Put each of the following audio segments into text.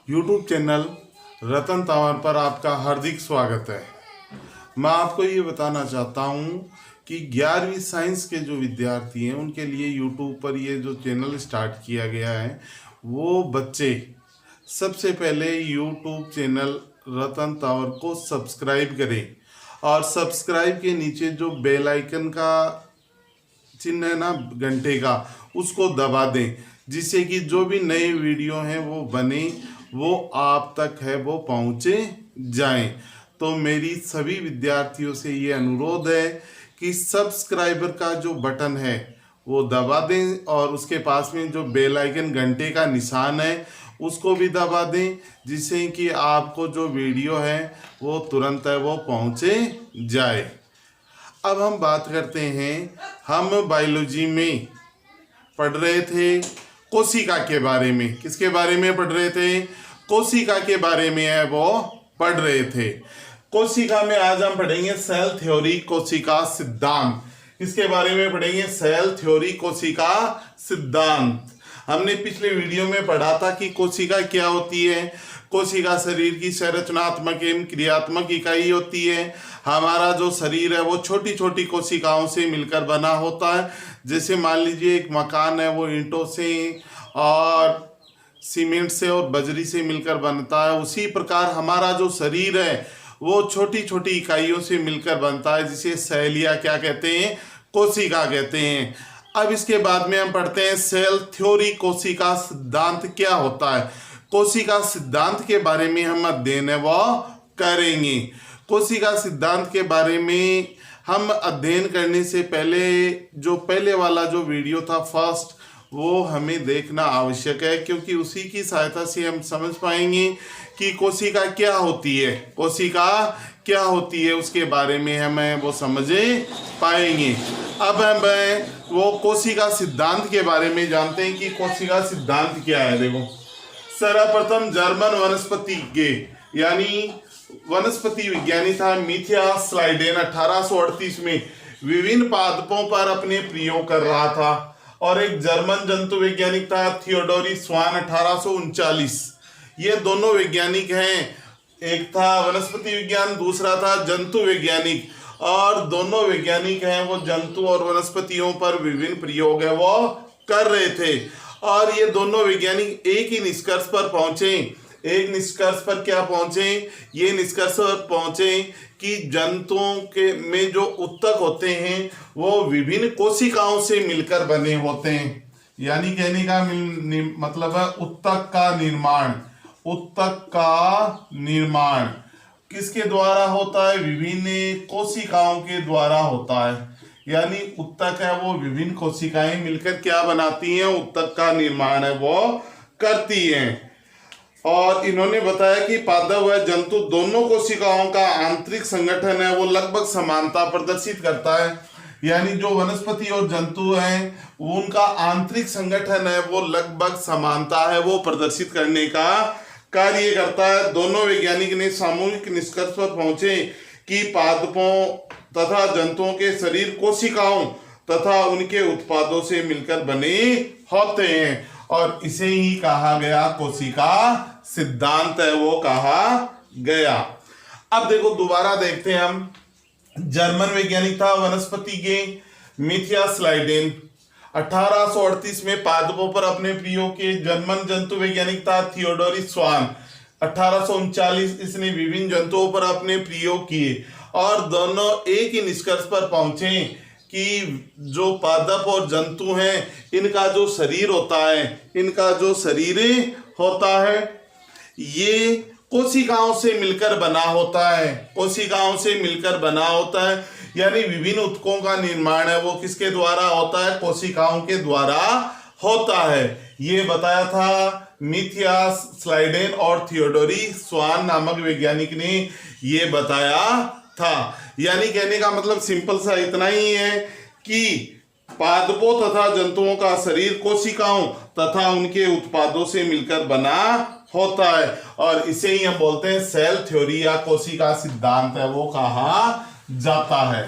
YouTube channel रतन तंवर पर आपका हार्दिक स्वागत है। मैं आपको ये बताना चाहता हूँ कि 11वीं साइंस के जो विद्यार्थी हैं उनके लिए YouTube पर ये जो चैनल स्टार्ट किया गया है, वो बच्चे सबसे पहले YouTube चैनल रतन तंवर को सब्सक्राइब करें और सब्सक्राइब के नीचे जो बेल आइकन का चिन्ह है ना, घंटे का, उसको दबा दें, जिससे कि जो भी नए वीडियो हैं वो बने वो आप तक है वो पहुँचे जाएं। तो मेरी सभी विद्यार्थियों से ये अनुरोध है कि सब्सक्राइबर का जो बटन है वो दबा दें और उसके पास में जो बेल आइकन घंटे का निशान है उसको भी दबा दें, जिससे कि आपको जो वीडियो है वो तुरंत है वो पहुँचे जाए। अब हम बात करते हैं, हम बायोलॉजी में पढ़ रहे थे कोशिका के बारे में। किसके बारे में पढ़ रहे थे? कोशिका के बारे में है वो पढ़ रहे थे। कोशिका में आज हम पढ़ेंगे सेल थ्योरी, कोशिका सिद्धांत। किसके बारे में पढ़ेंगे? सेल थ्योरी, कोशिका सिद्धांत। हमने पिछले वीडियो में पढ़ा था कि कोशिका क्या होती है। कोशिका शरीर की संरचनात्मक एवं क्रियात्मक इकाई होती है। हमारा जो शरीर है वो छोटी छोटी कोशिकाओं से मिलकर बना होता है। जैसे मान लीजिए एक मकान है, वो ईंटों से और सीमेंट से और बजरी से मिलकर बनता है। उसी प्रकार हमारा जो शरीर है वो छोटी छोटी इकाइयों से मिलकर बनता है, जिसे सेल या क्या कहते हैं? कोशिका कहते हैं। अब इसके बाद में हम पढ़ते हैं सेल थ्योरी, कोशिका सिद्धांत क्या होता है। कोशिका सिद्धांत के बारे में हम अध्ययन है वो करेंगे। कोशिका सिद्धांत के बारे में हम अध्ययन करने से पहले जो पहले वाला जो वीडियो था फर्स्ट, वो हमें देखना आवश्यक है, क्योंकि उसी की सहायता से हम समझ पाएंगे कि कोशिका क्या होती है। कोशिका क्या होती है उसके बारे में हमें वो समझ पाएंगे। अब हम वो कोशिका सिद्धांत के बारे में जानते हैं कि कोशिका सिद्धांत क्या है। देखो, सर्वप्रथम जर्मन वनस्पतिज्ञ यानी वनस्पति विज्ञानी था मिथियास स्लाइडेन 1838 में विभिन्न पादपों पर अपने प्रयोग कर रहा था। और एक जर्मन जंतु वैज्ञानिक था थियोडोरी स्वान 1839। ये दोनों वैज्ञानिक हैं, एक था वनस्पति विज्ञान, दूसरा था जंतु वैज्ञानिक। और दोनों वैज्ञानिक हैं वो जंतु और वनस्पतियों पर विभिन्न प्रयोग है वो कर रहे थे। और ये दोनों वैज्ञानिक एक ही निष्कर्ष पर पहुंचे। एक निष्कर्ष पर क्या पहुंचे? ये निष्कर्ष पर पहुंचे कि जंतुओं के में जो उत्तक होते हैं वो विभिन्न कोशिकाओं से मिलकर बने होते हैं। यानी कहने का मतलब है उत्तक का निर्माण। उत्तक का निर्माण किसके द्वारा होता है? विभिन्न कोशिकाओं के द्वारा होता है। यानी उत्तक है वो विभिन्न कोशिकाएं मिलकर क्या बनाती हैं? उत्तक का निर्माण है वो करती हैं। और इन्होंने बताया कि पादप व जंतु दोनों कोशिकाओं का आंतरिक संगठन है वो लगभग समानता प्रदर्शित करता है। यानी जो वनस्पति और जंतु हैं उनका आंतरिक संगठन है वो लगभग समानता है वो प्रदर्शित करने का कार्य करता है। दोनों वैज्ञानिक ने सामूहिक निष्कर्ष पर पहुंचे कि पादपों तथा जंतुओं के शरीर कोशिकाओं तथा उनके उत्पादों से मिलकर बने होते हैं, और इसे ही कहा गया कोशिका सिद्धांत है वो कहा गया। अब देखो दोबारा देखते हैं हम। जर्मन वैज्ञानिक था वनस्पतिज्ञ मिथियास स्लाइडेन 1838 में पादपों पर अपने प्रयोग के। जर्मन जंतु वैज्ञानिक था थियोडोरी स्वान 1839, इसने विभिन्न जंतुओं पर अपने प्रयोग किए और दोनों एक ही निष्कर्ष पर पहुंचे कि जो पादप और जंतु हैं इनका जो शरीर होता है ये कोशिकाओं से मिलकर बना होता है। कोशिकाओं से मिलकर बना होता है, यानी विभिन्न उत्तकों का निर्माण है वो किसके द्वारा होता है? कोशिकाओं के द्वारा होता है। ये बताया था मिथियास स्लाइडेन और थियोडोरी स्वान नामक वैज्ञानिक ने ये बताया था। यानी कहने का मतलब सिंपल सा इतना ही है कि पादपों तथा जंतुओं का शरीर कोशिकाओं तथा उनके उत्पादों से मिलकर बना होता है, और इसे ही हम बोलते हैं सेल थ्योरी या कोशिका सिद्धांत है वो कहा जाता है।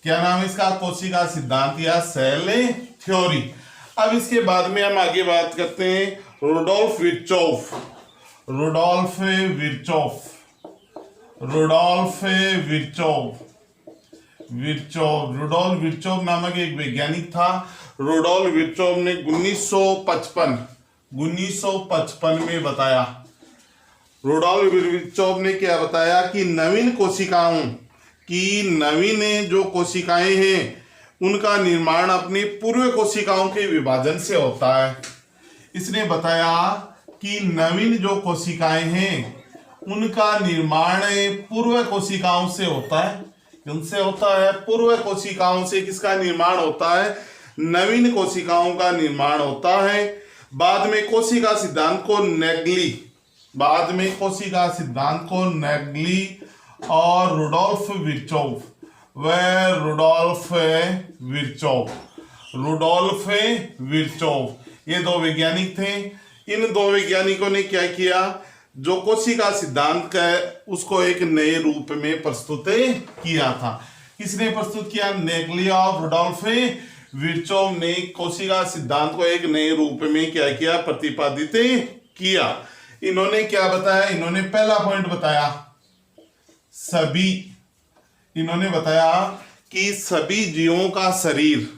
क्या नाम है इसका? कोशिका सिद्धांत या सेल थ्योरी। अब इसके बाद में हम आगे बात करते हैं रुडोल्फ विर्चोव। रुडोल्फ विर्चोव, रुडोल्फ विर्चोव नामक एक वैज्ञानिक था। रुडोल्फ विर्चोव ने 1955 में बताया, रुडोल्फ विर्चोव ने क्या बताया कि नवीन जो कोशिकाएं हैं उनका निर्माण अपनी पूर्व कोशिकाओं के विभाजन से होता है। इसने बताया कि नवीन जो कोशिकाएं हैं उनका निर्माण पूर्व कोशिकाओं से होता है। उनसे होता है पूर्व कोशिकाओं से किसका निर्माण होता है? नवीन कोशिकाओं का निर्माण होता है। बाद में कोशिका सिद्धांत को नेगली और रुडोल्फ विर्चोव ये दो वैज्ञानिक थे। इन दो वैज्ञानिकों ने क्या किया? जो कोशिका सिद्धांत का है उसको एक नए रूप में प्रस्तुत किया था। किसने प्रस्तुत किया? नेगली और रुडोल्फ विर्चोव ने कोशिका सिद्धांत को एक नए रूप में क्या किया? प्रतिपादित किया। इन्होंने क्या बताया? इन्होंने पहला पॉइंट बताया, इन्होंने बताया कि सभी जीवों का शरीर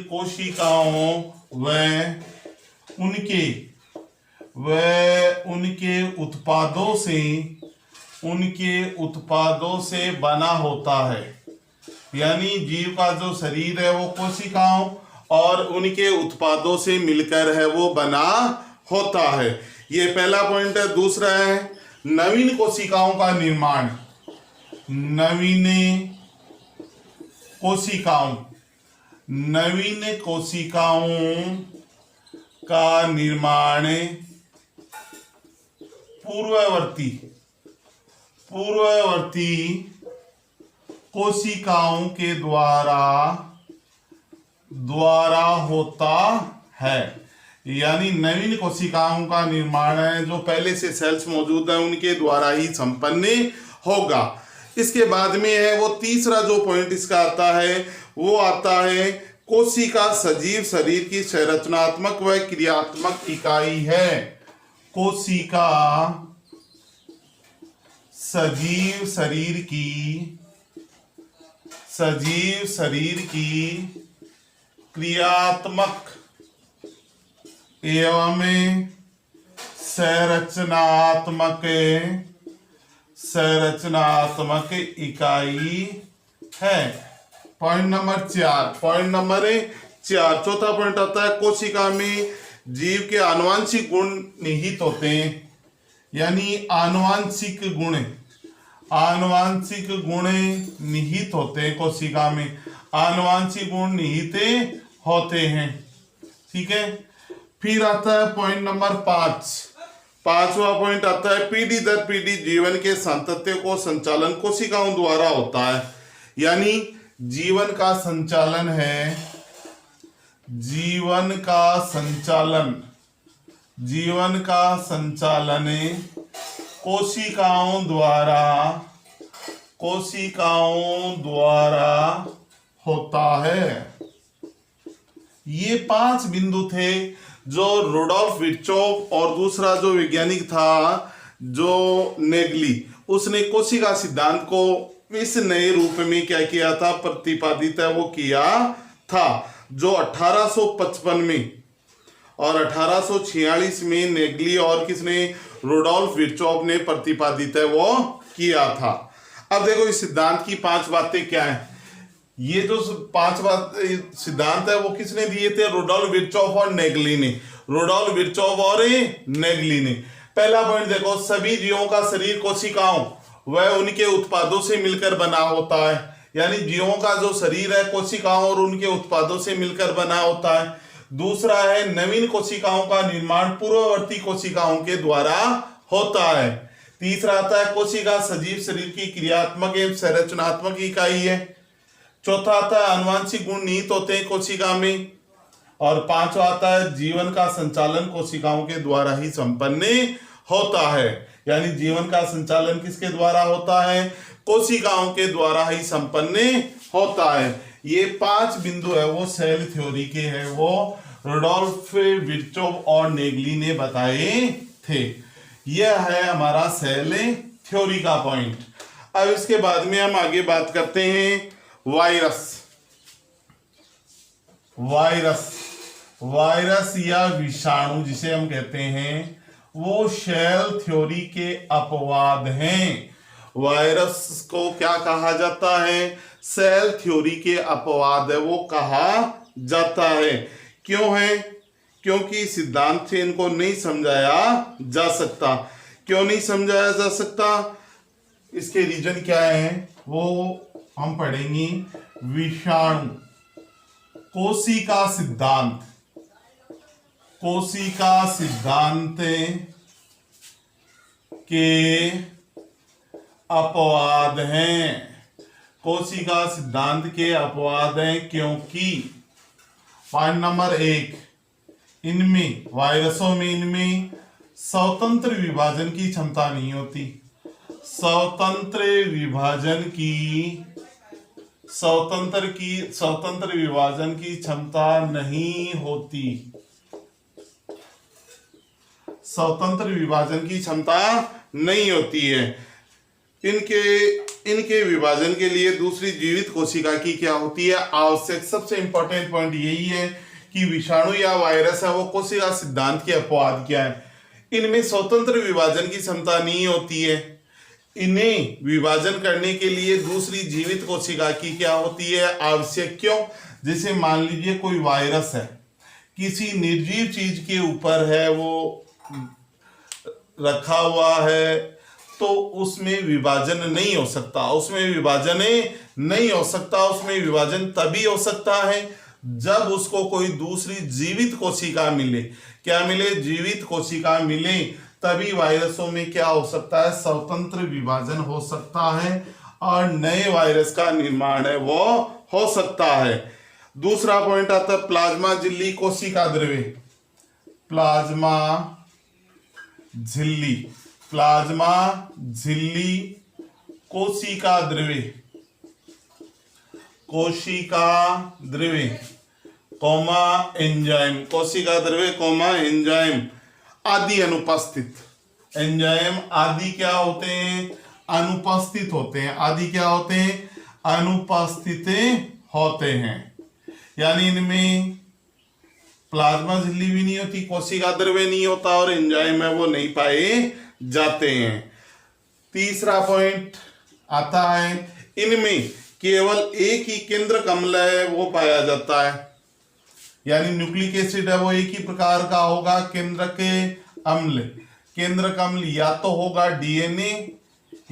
कोशिकाओं व उनके उत्पादों से बना होता है। यानी जीव का जो शरीर है वो कोशिकाओं और उनके उत्पादों से मिलकर है वो बना होता है। ये पहला पॉइंट है। दूसरा है नवीन कोशिकाओं का निर्माण। नवीन कोशिकाओं का निर्माण पूर्ववर्ती कोशिकाओं के द्वारा होता है। यानी नवीन कोशिकाओं का निर्माण है जो पहले से सेल्स मौजूद है उनके द्वारा ही संपन्न होगा। इसके बाद में है वो तीसरा जो पॉइंट इसका आता है वो आता है कोशिका सजीव शरीर की संरचनात्मक व क्रियात्मक इकाई है। कोशिका सजीव शरीर की क्रियात्मक एवं संरचनात्मक इकाई है। Point number 4। चौथा पॉइंट आता है कोशिका में जीव के आनुवांशिक गुण निहित होते हैं। यानी आनुवांशिक गुण निहित होते हैं। कोशिका में आनुवांशिक गुण निहित होते हैं। ठीक है। फिर आता है पॉइंट नंबर 5। पांचवा पॉइंट आता है पीढ़ी दर पीढ़ी जीवन के सातत्य को संचालन कोशिकाओं द्वारा होता है। यानी जीवन का संचालन कोशिकाओं द्वारा होता है। ये 5 बिंदु थे जो रुडोल्फ विर्चोव और दूसरा जो वैज्ञानिक था जो नेगली, उसने कोशिका सिद्धांत को इस नए रूप में क्या किया था? प्रतिपादित है वो किया था। जो 1855 में और 1846 में नेगली और किसने? रुडोल्फ विर्चोव ने प्रतिपादित है वो किया था। अब देखो इस सिद्धांत की 5 बातें क्या है। ये जो 5 सिद्धांत है वो किसने दिए थे? रुडोल्फ विर्चोव और नेगली ने। पहला पॉइंट देखो, सभी जीवों का शरीर कोशिकाओं व उनके उत्पादों से मिलकर बना होता है। यानी जीवों का जो शरीर है कोशिकाओं और उनके उत्पादों से मिलकर बना होता है। दूसरा है नवीन कोशिकाओं का निर्माण पूर्ववर्ती कोशिकाओं के द्वारा होता है। तीसरा आता है कोशिका सजीव शरीर की क्रियात्मक एवं संरचनात्मक इकाई है। चौथा आता है आनुवांशिक गुण निहित होते हैं कोशिका में। और 5वां आता है जीवन का संचालन कोशिकाओं के द्वारा ही संपन्न होता है। यानी जीवन का संचालन किसके द्वारा होता है? कोशिकाओं के द्वारा ही संपन्न होता है। ये 5 बिंदु है वो सेल थ्योरी के हैं, वो रुडोल्फ विर्चोव और नेगली ने बताए थे। यह है हमारा सेल थ्योरी का पॉइंट। अब इसके बाद में हम आगे बात करते हैं वायरस या विषाणु जिसे हम कहते हैं, वो सेल थ्योरी के अपवाद हैं। वायरस को क्या कहा जाता है? सेल थ्योरी के अपवाद है वो कहा जाता है। क्यों है? क्योंकि सिद्धांत से इनको नहीं समझाया जा सकता। क्यों नहीं समझाया जा सकता? इसके रीजन क्या है वो हम पढ़ेंगे। विषाणु कोशिका सिद्धांत के अपवाद हैं। कोशिका सिद्धांत के अपवाद हैं क्योंकि पॉइंट नंबर 1, इनमें वायरसों में इनमें स्वतंत्र विभाजन की क्षमता नहीं होती। स्वतंत्र विभाजन की क्षमता नहीं होती। स्वतंत्र विभाजन की क्षमता नहीं होती है। इनके विभाजन के लिए दूसरी जीवित कोशिका की क्या होती है? आवश्यक। सबसे इंपॉर्टेंट पॉइंट यही है कि विषाणु या वायरस है वो कोशिका सिद्धांत के अपवाद क्या है? इनमें स्वतंत्र विभाजन की क्षमता नहीं होती है। इन्हें विभाजन करने के लिए दूसरी जीवित कोशिका की क्या होती है? आवश्यक। क्यों? जैसे मान लीजिए कोई वायरस है, किसी निर्जीव चीज के ऊपर है, वो रखा हुआ है, तो उसमें विभाजन नहीं हो सकता। उसमें विभाजन तभी हो सकता है जब उसको कोई दूसरी जीवित कोशिका मिले। क्या मिले? जीवित कोशिका मिले, तभी वायरसों में क्या हो सकता है? स्वतंत्र विभाजन हो सकता है और नए वायरस का निर्माण है वो हो सकता है। दूसरा पॉइंट आता है प्लाज्मा झिल्ली कोशिका द्रव्य। प्लाज्मा झिल्ली कोशिका द्रव्य कोमा एंजाइम, कोशिका द्रव्य कोमा एंजाइम आदि अनुपस्थित। एंजाइम आदि क्या होते हैं? अनुपस्थित होते हैं। आदि क्या होते हैं? अनुपस्थित होते हैं। यानी इनमें प्लाज्मा झिल्ली भी नहीं होती, कोशिका द्रव्य नहीं होता और एंजाइम है वो नहीं पाए जाते हैं। तीसरा पॉइंट आता है इनमें केवल एक ही केंद्र अम्ल है वो पाया जाता है। यानी न्यूक्लिक एसिड है वो एक ही प्रकार का होगा। केंद्रक अम्ल या तो होगा डीएनए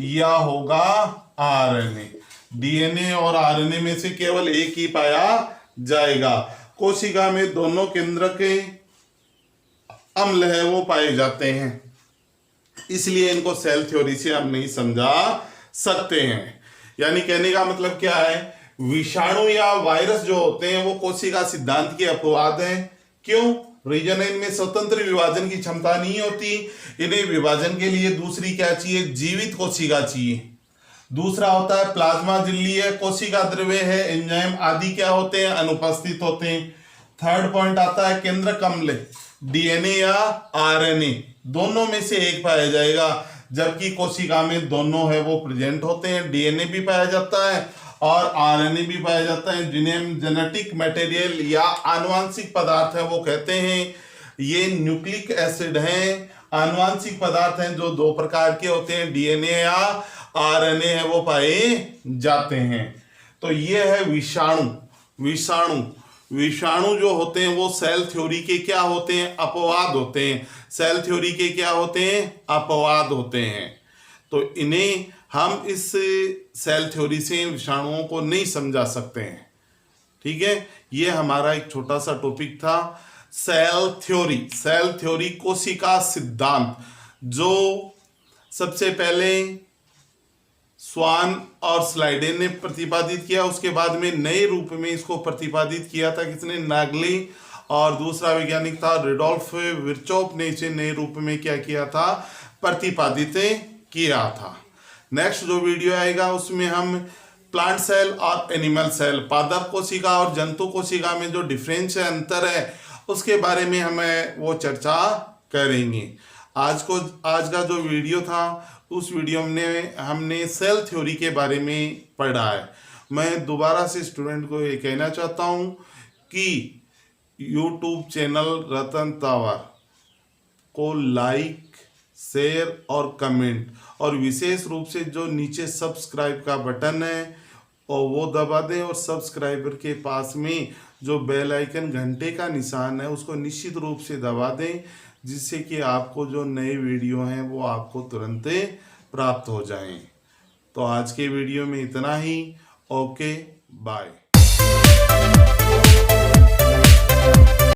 या होगा आरएनए। डीएनए और आरएनए में से केवल एक ही पाया जाएगा। कोशिका में दोनों केंद्रक अम्ल है वो पाए जाते हैं, इसलिए इनको सेल थ्योरी से हम नहीं समझा सकते हैं। यानी कहने का मतलब क्या है? विषाणु या वायरस जो होते हैं वो कोशिका सिद्धांत के अपवाद हैं। क्यों? रीजन है इनमें स्वतंत्र विभाजन की क्षमता नहीं होती। इन्हें विभाजन के लिए दूसरी क्या चाहिए? जीवित कोशिका चाहिए। दूसरा होता है प्लाज्मा झिल्ली है, कोशिका द्रव्य है, एंजाइम आदि क्या होते हैं? अनुपस्थित होते हैं। थर्ड पॉइंट आता है केंद्रक अम्ल, डीएनए या आरएनए दोनों में से एक पाया जाएगा, जबकि कोशिका में दोनों है वो प्रेजेंट होते हैं। डीएनए भी पाया जाता है और आरएनए भी पाया जाता है, जिन्हें हम जेनेटिक मटेरियल या आनुवांशिक पदार्थ है वो कहते हैं। ये न्यूक्लिक एसिड हैं, आनुवांशिक पदार्थ हैं जो 2 प्रकार के होते हैं, डीएनए या आरएनए है वो पाए जाते हैं। तो ये है विषाणु जो होते हैं वो सेल थ्योरी के क्या होते हैं? अपवाद होते हैं। सेल थ्योरी के क्या होते हैं? अपवाद होते हैं। तो इन्हें हम इस सेल थ्योरी से विषाणुओं को नहीं समझा सकते हैं। ठीक है, ये हमारा एक छोटा सा टॉपिक था सेल थ्योरी कोशिका सिद्धांत, जो सबसे पहले स्वान और स्लाइडेन ने प्रतिपादित किया। उसके बाद में नए रूप में इसको प्रतिपादित किया था किसने? नागली। और दूसरा वैज्ञानिक था रुडोल्फ विर्चोव ने इसे नए रूप में क्या किया था? प्रतिपादित किया था। नेक्स्ट जो वीडियो आएगा उसमें हम प्लांट सेल और एनिमल सेल, पादप कोशिका और जंतु कोशिका में जो डिफरेंस है, अंतर है, उसके बारे में हमें वो चर्चा करेंगे। आज का जो वीडियो था उस वीडियो में हमने सेल थ्योरी के बारे में पढ़ा है। मैं दोबारा से स्टूडेंट को ये कहना चाहता हूँ कि यूट्यूब चैनल रतन तंवर को लाइक, शेयर और कमेंट, और विशेष रूप से जो नीचे सब्सक्राइब का बटन है और वो दबा दें, और सब्सक्राइबर के पास में जो बेल आइकन घंटे का निशान है उसको निश्चित रूप से दबा दें, जिससे कि आपको जो नए वीडियो हैं वो आपको तुरंत प्राप्त हो जाएं। तो आज के वीडियो में इतना ही। Okay, bye.